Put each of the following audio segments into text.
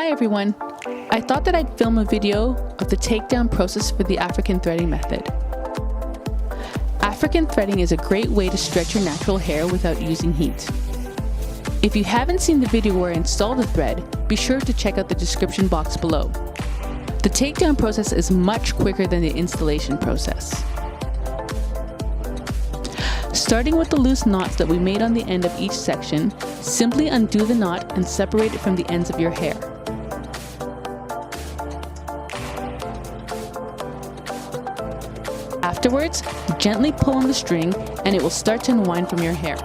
Hi everyone! I thought that I'd film a video of the takedown process for the African threading method. African threading is a great way to stretch your natural hair without using heat. If you haven't seen the video where I install the thread, be sure to check out the description box below. The takedown process is much quicker than the installation process. Starting with the loose knots that we made on the end of each section, simply undo the knot and separate it from the ends of your hair. Afterwards, gently pull on the string and it will start to unwind from your hair.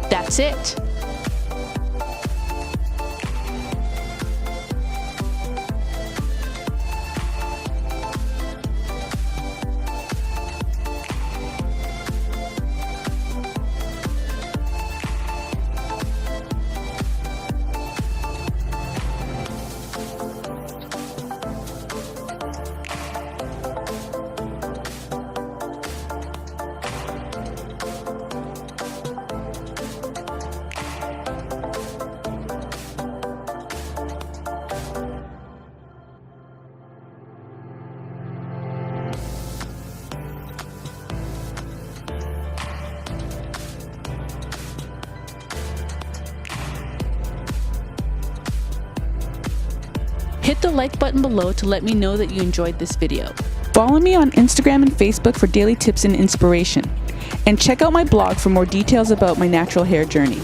That's it! Hit the like button below to let me know that you enjoyed this video. Follow me on Instagram and Facebook for daily tips and inspiration. And check out my blog for more details about my natural hair journey.